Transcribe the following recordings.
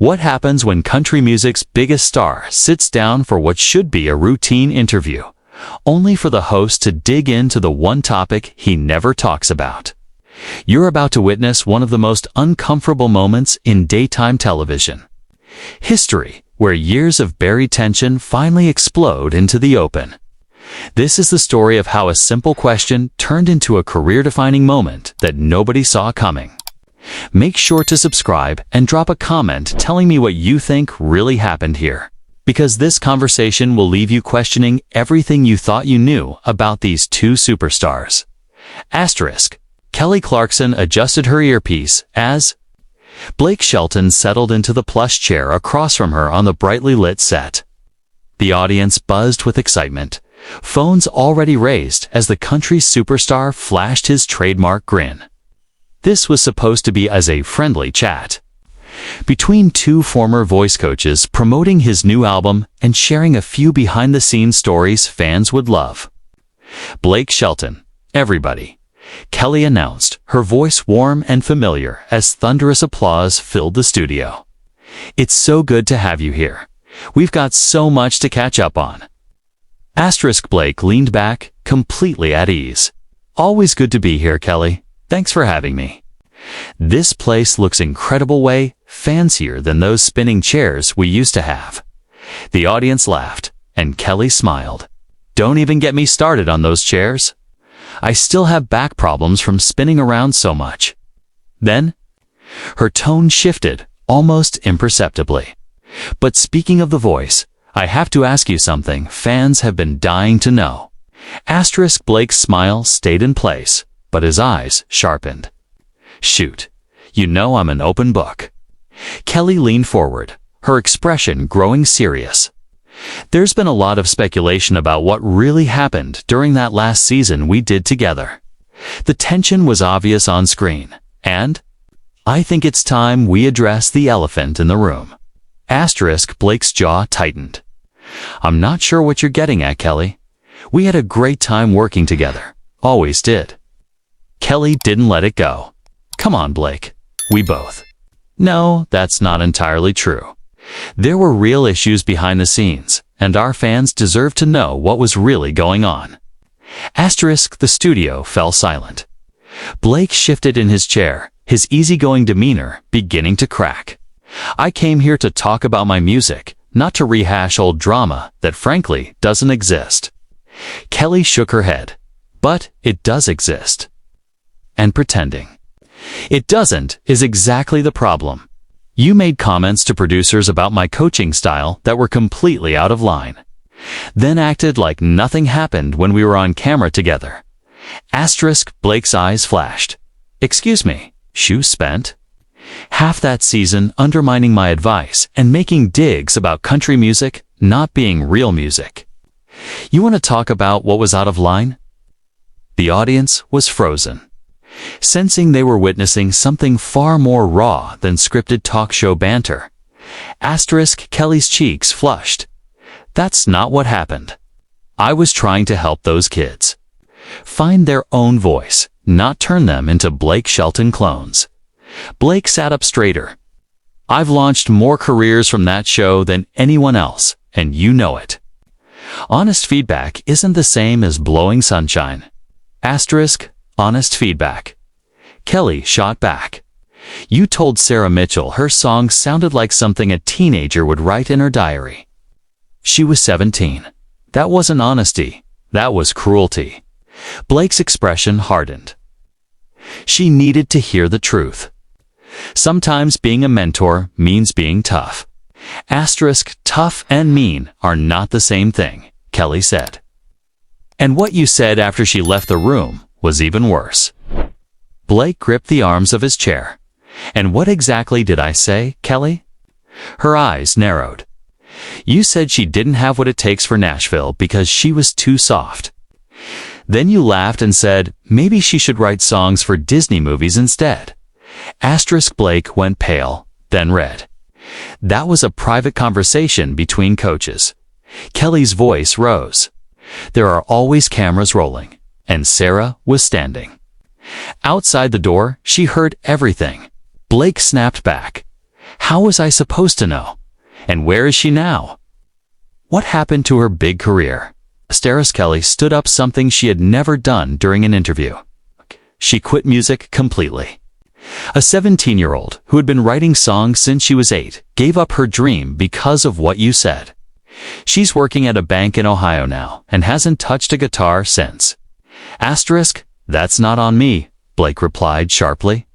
What happens when country music's biggest star sits down for what should be a routine interview, only for the host to dig into the one topic he never talks about? You're about to witness one of the most uncomfortable moments in daytime television. History, where years of buried tension finally explode into the open. This is the story of how a simple question turned into a career-defining moment that nobody saw coming. Make sure to subscribe and drop a comment telling me what you think really happened here, because this conversation will leave you questioning everything you thought you knew about these two superstars. Asterisk. Kelly Clarkson adjusted her earpiece as Blake Shelton settled into the plush chair across from her on the brightly lit set. The audience buzzed with excitement, phones already raised as the country superstar flashed his trademark grin. This was supposed to be as a friendly chat between two former voice coaches promoting his new album and sharing a few behind-the-scenes stories fans would love. Blake Shelton, everybody, Kelly announced, her voice warm and familiar as thunderous applause filled the studio. It's so good to have you here. We've got so much to catch up on. Asterisk. Blake leaned back, completely at ease. Always good to be here, Kelly. Thanks for having me. This place looks incredible, way fancier than those spinning chairs we used to have. The audience laughed, and Kelly smiled. Don't even get me started on those chairs. I still have back problems from spinning around so much. Then, her tone shifted, almost imperceptibly. But speaking of the voice, I have to ask you something fans have been dying to know. Asterisk. Blake's smile stayed in place, but his eyes sharpened. Shoot, you know I'm an open book. Kelly leaned forward, her expression growing serious. There's been a lot of speculation about what really happened during that last season we did together. The tension was obvious on screen, and I think it's time we address the elephant in the room. Asterisk. Blake's jaw tightened. I'm not sure what you're getting at, Kelly. We had a great time working together. Always did. Kelly didn't let it go. Come on, Blake. We both. No, that's not entirely true. There were real issues behind the scenes, and our fans deserve to know what was really going on. Asterisk. The studio fell silent. Blake shifted in his chair, his easygoing demeanor beginning to crack. I came here to talk about my music, not to rehash old drama that frankly doesn't exist. Kelly shook her head. But it does exist. And pretending it doesn't is exactly the problem. You made comments to producers about my coaching style that were completely out of line, then acted like nothing happened when we were on camera together. Asterisk. Blake's eyes flashed. Excuse me, you spent half that season undermining my advice and making digs about country music not being real music. You want to talk about what was out of line? The audience was frozen, sensing they were witnessing something far more raw than scripted talk show banter. Asterisk. Kelly's cheeks flushed. That's not what happened. I was trying to help those kids find their own voice, not turn them into Blake Shelton clones. Blake sat up straighter. I've launched more careers from that show than anyone else, and you know it. Honest feedback isn't the same as blowing sunshine. Asterisk. Honest feedback. Kelly shot back. You told Sarah Mitchell her song sounded like something a teenager would write in her diary. She was 17. That wasn't honesty. That was cruelty. Blake's expression hardened. She needed to hear the truth. Sometimes being a mentor means being tough. Asterisk. Tough and mean are not the same thing, Kelly said. And what you said after she left the room was even worse. Blake gripped the arms of his chair. And what exactly did I say, Kelly? Her eyes narrowed. You said she didn't have what it takes for Nashville because she was too soft. Then you laughed and said maybe she should write songs for Disney movies instead. Asterisk. Blake went pale, then red. That was a private conversation between coaches. Kelly's voice rose. There are always cameras rolling, and Sarah was standing. Outside the door, she heard everything. Blake snapped back. How was I supposed to know? And where is she now? What happened to her big career? Kelly stood up, something she had never done during an interview. She quit music completely. A 17-year-old who had been writing songs since she was 8 gave up her dream because of what you said. She's working at a bank in Ohio now and hasn't touched a guitar since. That's not on me, Blake replied sharply.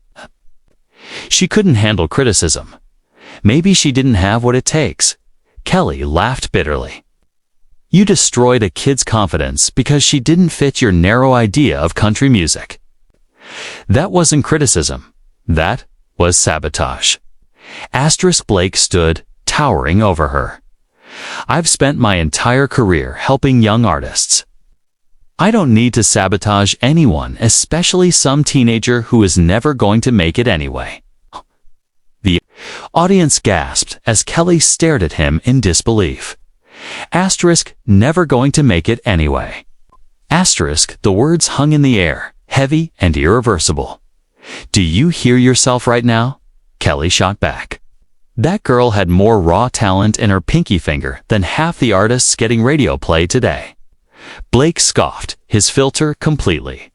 She couldn't handle criticism. Maybe she didn't have what it takes. Kelly laughed bitterly. You destroyed a kid's confidence because she didn't fit your narrow idea of country music. That wasn't criticism. That was sabotage. Blake stood, towering over her. I've spent my entire career helping young artists. I don't need to sabotage anyone, especially some teenager who is never going to make it anyway. The audience gasped as Kelly stared at him in disbelief. Never going to make it anyway. The words hung in the air, heavy and irreversible. Do you hear yourself right now? Kelly shot back. That girl had more raw talent in her pinky finger than half the artists getting radio play today. Blake scoffed, his filter completely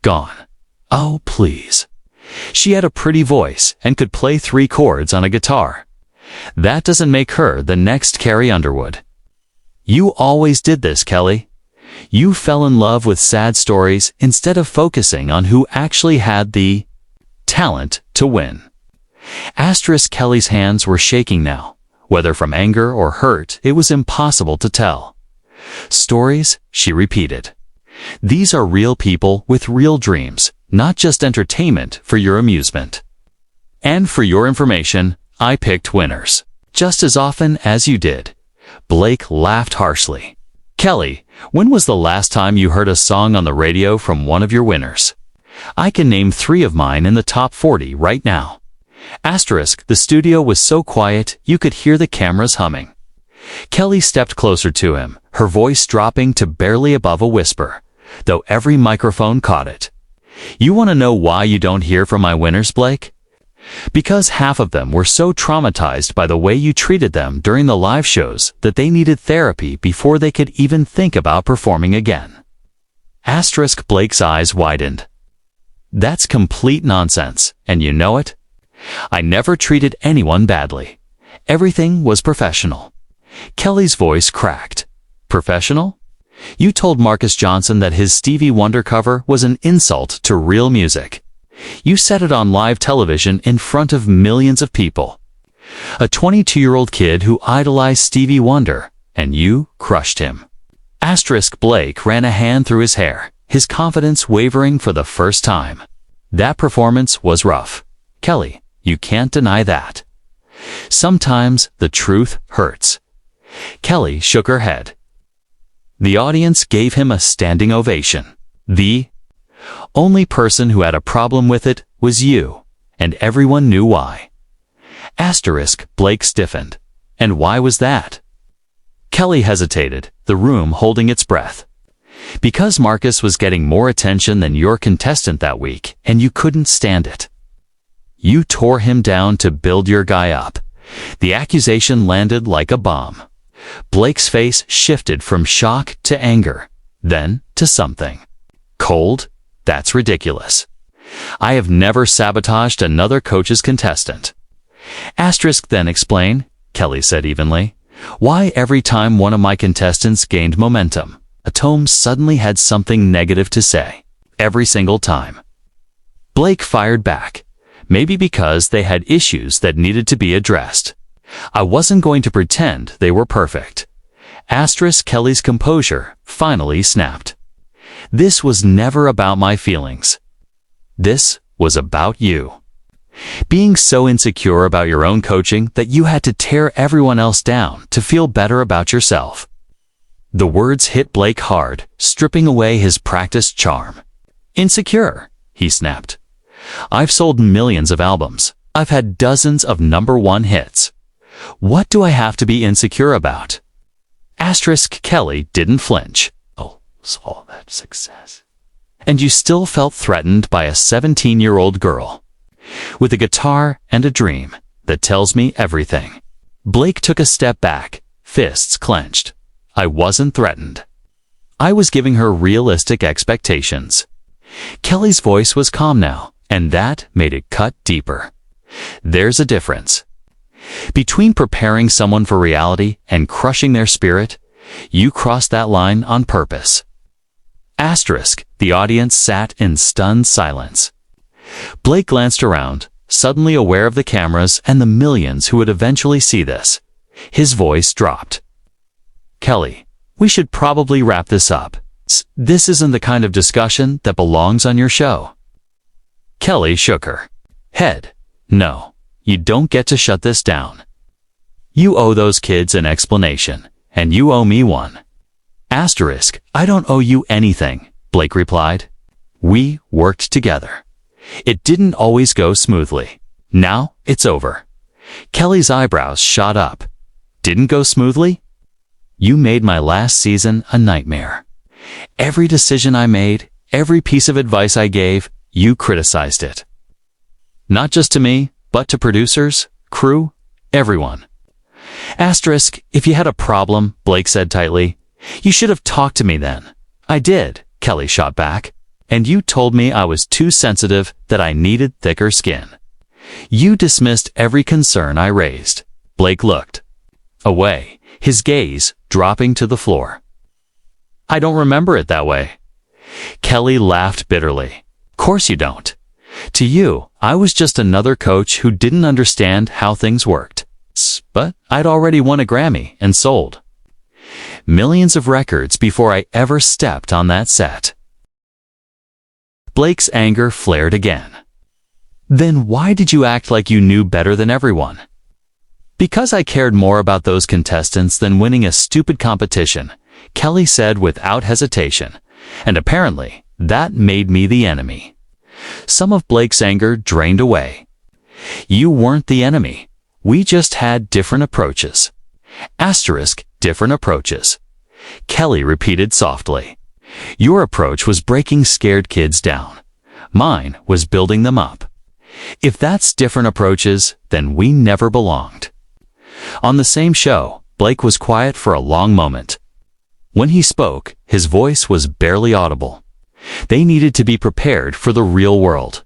gone. Oh, please. She had a pretty voice and could play 3 chords on a guitar. That doesn't make her the next Carrie Underwood. You always did this, Kelly. You fell in love with sad stories instead of focusing on who actually had the talent to win. Kelly's hands were shaking now. Whether from anger or hurt, it was impossible to tell. Stories, she repeated. These are real people with real dreams, not just entertainment for your amusement. And for your information, I picked winners. Just as often as you did. Blake laughed harshly. Kelly, when was the last time you heard a song on the radio from one of your winners? I can name 3 of mine in the top 40 right now. The studio was so quiet you could hear the cameras humming. Kelly stepped closer to him, her voice dropping to barely above a whisper, though every microphone caught it. You want to know why you don't hear from my winners, Blake? Because half of them were so traumatized by the way you treated them during the live shows that they needed therapy before they could even think about performing again. Blake's eyes widened. That's complete nonsense, and you know it? I never treated anyone badly. Everything was professional. Kelly's voice cracked. Professional? You told Marcus Johnson that his Stevie Wonder cover was an insult to real music. You said it on live television in front of millions of people. A 22-year-old kid who idolized Stevie Wonder, and you crushed him. Blake ran a hand through his hair, his confidence wavering for the first time. That performance was rough. Kelly, you can't deny that. Sometimes the truth hurts. Kelly shook her head. The audience gave him a standing ovation. The only person who had a problem with it was you, and everyone knew why. Blake stiffened. And why was that? Kelly hesitated, the room holding its breath. Because Marcus was getting more attention than your contestant that week, and you couldn't stand it. You tore him down to build your guy up. The accusation landed like a bomb. Blake's face shifted from shock to anger, then to something cold. That's ridiculous. I have never sabotaged another coach's contestant. Then explain, Kelly said evenly, why every time one of my contestants gained momentum, a tome suddenly had something negative to say. Every single time. Blake fired back. Maybe because they had issues that needed to be addressed. I wasn't going to pretend they were perfect. Kelly's composure finally snapped. This was never about my feelings. This was about you. Being so insecure about your own coaching that you had to tear everyone else down to feel better about yourself. The words hit Blake hard, stripping away his practiced charm. Insecure, he snapped. I've sold millions of albums. I've had dozens of #1 hits. What do I have to be insecure about? Kelly didn't flinch. Oh, was all that success? And you still felt threatened by a 17-year-old girl with a guitar and a dream. that tells me everything. Blake took a step back, fists clenched. I wasn't threatened. I was giving her realistic expectations. Kelly's voice was calm now, and that made it cut deeper. There's a difference. Between preparing someone for reality and crushing their spirit, you crossed that line on purpose. Asterisk, the audience sat in stunned silence. Blake glanced around, suddenly aware of the cameras and the millions who would eventually see this. His voice dropped. Kelly, we should probably wrap this up. This isn't the kind of discussion that belongs on your show. Kelly shook her head. No, you don't get to shut this down. You owe those kids an explanation, and you owe me one. Asterisk, I don't owe you anything, Blake replied. We worked together. It didn't always go smoothly. Now it's over. Kelly's eyebrows shot up. Didn't go smoothly? You made my last season a nightmare. Every decision I made, every piece of advice I gave, you criticized it. Not just to me, but to producers, crew, everyone. Asterisk, if you had a problem, Blake said tightly, you should have talked to me then. I did, Kelly shot back. And you told me I was too sensitive, that I needed thicker skin. You dismissed every concern I raised. Blake looked away, his gaze dropping to the floor. I don't remember it that way. Kelly laughed bitterly. Course you don't. To you, I was just another coach who didn't understand how things worked. But I'd already won a Grammy and sold millions of records before I ever stepped on that set. Blake's anger flared again. Then why did you act like you knew better than everyone? Because I cared more about those contestants than winning a stupid competition, Kelly said without hesitation, and apparently that made me the enemy. Some of Blake's anger drained away. You weren't the enemy. We just had different approaches. Asterisk, different approaches. Kelly repeated softly. Your approach was breaking scared kids down. Mine was building them up. If that's different approaches, then we never belonged. On the same show, Blake was quiet for a long moment. When he spoke, his voice was barely audible. They needed to be prepared for the real world.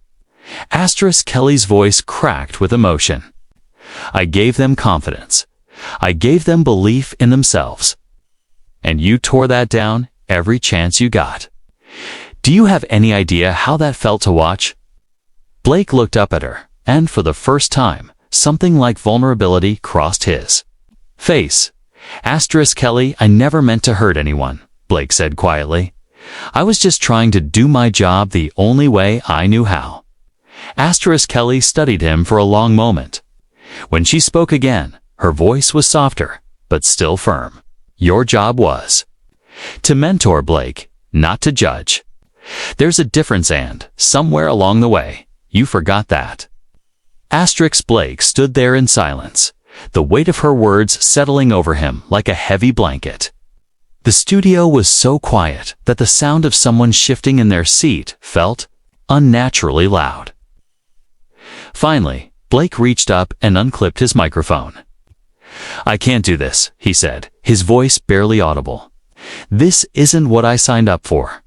Asterisk, Kelly's voice cracked with emotion. I gave them confidence. I gave them belief in themselves. And you tore that down every chance you got. Do you have any idea how that felt to watch? Blake looked up at her, and for the first time, something like vulnerability crossed his face. Asterisk, Kelly, I never meant to hurt anyone, Blake said quietly. I was just trying to do my job the only way I knew how. Asterisk, Kelly studied him for a long moment. When she spoke again, her voice was softer, but still firm. Your job was to mentor Blake, not to judge. There's a difference, and somewhere along the way, you forgot that. Asterisk, Blake stood there in silence, the weight of her words settling over him like a heavy blanket. The studio was so quiet that the sound of someone shifting in their seat felt unnaturally loud. Finally, Blake reached up and unclipped his microphone. I can't do this, he said, his voice barely audible. This isn't what I signed up for.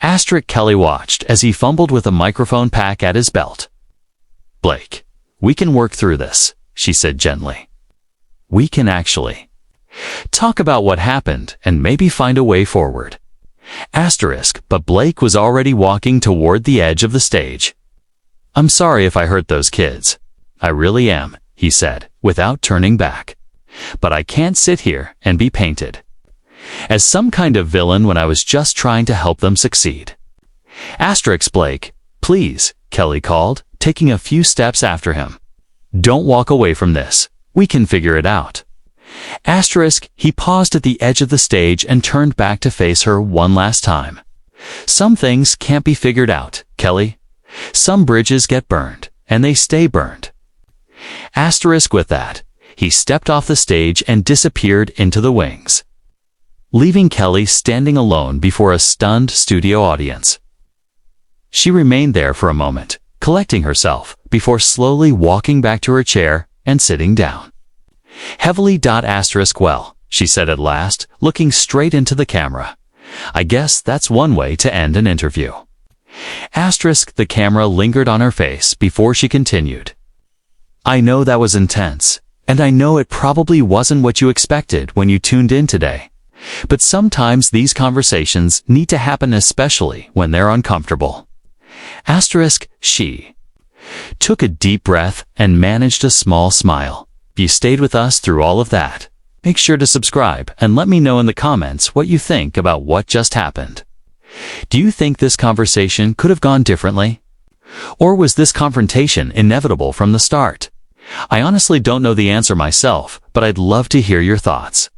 Asterisk, Kelly watched as he fumbled with a microphone pack at his belt. Blake, we can work through this, she said gently. We can actually talk about what happened and maybe find a way forward. Asterisk, but Blake was already walking toward the edge of the stage. I'm sorry if I hurt those kids. I really am, he said, without turning back. But I can't sit here and be painted as some kind of villain when I was just trying to help them succeed. Asterisk, Blake, please, Kelly called, taking a few steps after him. Don't walk away from this. We can figure it out. Asterisk, he paused at the edge of the stage and turned back to face her one last time. Some things can't be figured out, Kelly. Some bridges get burned, and they stay burned. Asterisk, with that, he stepped off the stage and disappeared into the wings, leaving Kelly standing alone before a stunned studio audience. She remained there for a moment, collecting herself, before slowly walking back to her chair and sitting down. Heavily. Well, she said at last, looking straight into the camera. I guess that's one way to end an interview. The camera lingered on her face before she continued. I know that was intense, and I know it probably wasn't what you expected when you tuned in today. But sometimes these conversations need to happen, especially when they're uncomfortable. She took a deep breath and managed a small smile. If you stayed with us through all of that, make sure to subscribe and let me know in the comments what you think about what just happened. Do you think this conversation could have gone differently? Or was this confrontation inevitable from the start? I honestly don't know the answer myself, but I'd love to hear your thoughts.